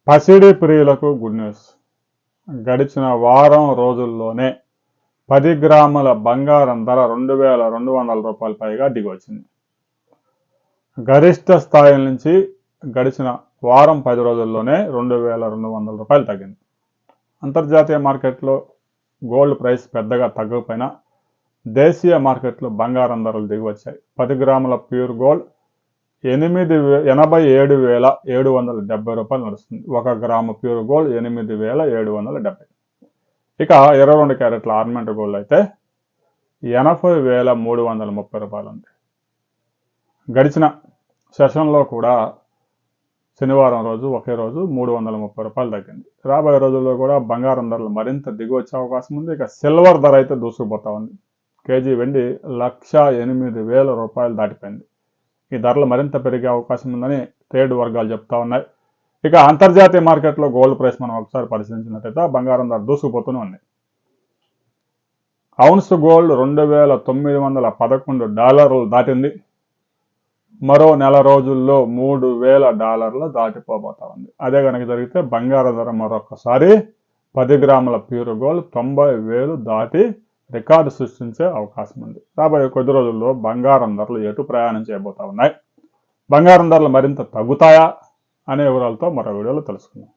పసిడి ప్రియులకు good news. గడిచిన వారం రోజుల్లోనే 10 గ్రాముల బంగారం ధర 2,200 రూపాయల పైగా దిగొచ్చింది. గరిష్ట స్థాయి నుంచి గడిచిన వారం 10 రోజుల్లోనే 2,200 రూపాయలు తగ్గింది. అంతర్జాతీయ మార్కెట్లో గోల్డ్ ప్రైస్ పెద్దగా తగ్గకపోయినా దేశీయ మార్కెట్లో బంగారం ధరలు దిగివచ్చాయి. 10 గ్రాముల ప్యూర్ గోల్డ్ 87,770 రూపాయలు నడుస్తుంది. 1 గ్రాము ప్యూర్ గోల్డ్ 8,770. ఇక 22 క్యారెట్ల ఆర్నమెంట్ గోల్డ్ అయితే 80,330 రూపాయలు ఉంది. గడిచిన సెషన్లో కూడా శనివారం రోజు ఒకే రోజు 330 రూపాయలు తగ్గింది. రాబోయే రోజుల్లో కూడా బంగారం ధరలు మరింత దిగొచ్చే అవకాశం ఉంది. ఇక సిల్వర్ ధర అయితే దూసుకుపోతా ఉంది. కేజీ వెండి 1,08,000 రూపాయలు దాటిపోయింది. ఈ ధరలు మరింత పెరిగే అవకాశం ఉందని ట్రేడ్ వర్గాలు చెప్తా ఉన్నాయి. ఇక అంతర్జాతీయ మార్కెట్లో గోల్డ్ ప్రైస్ మనం ఒకసారి పరిశీలించినట్టయితే బంగారం ధర దూసుకుపోతూనే ఉంది. ఔన్స్ గోల్డ్ 2,911 దాటింది. మరో నెల రోజుల్లో $3,000 దాటిపోబోతా ఉంది. అదే కనుక జరిగితే బంగారం ధర మరొకసారి 10 గ్రాముల ప్యూర్ గోల్డ్ 90,000 దాటి రికార్డు సృష్టించే అవకాశం ఉంది. రాబోయే కొద్ది రోజుల్లో బంగారం ధరలు ఎటు ప్రయాణం చేయబోతా ఉన్నాయి, బంగారం ధరలు మరింత తగ్గుతాయా అనే వివరాలతో మరో వీడియోలో తెలుసుకుందాం.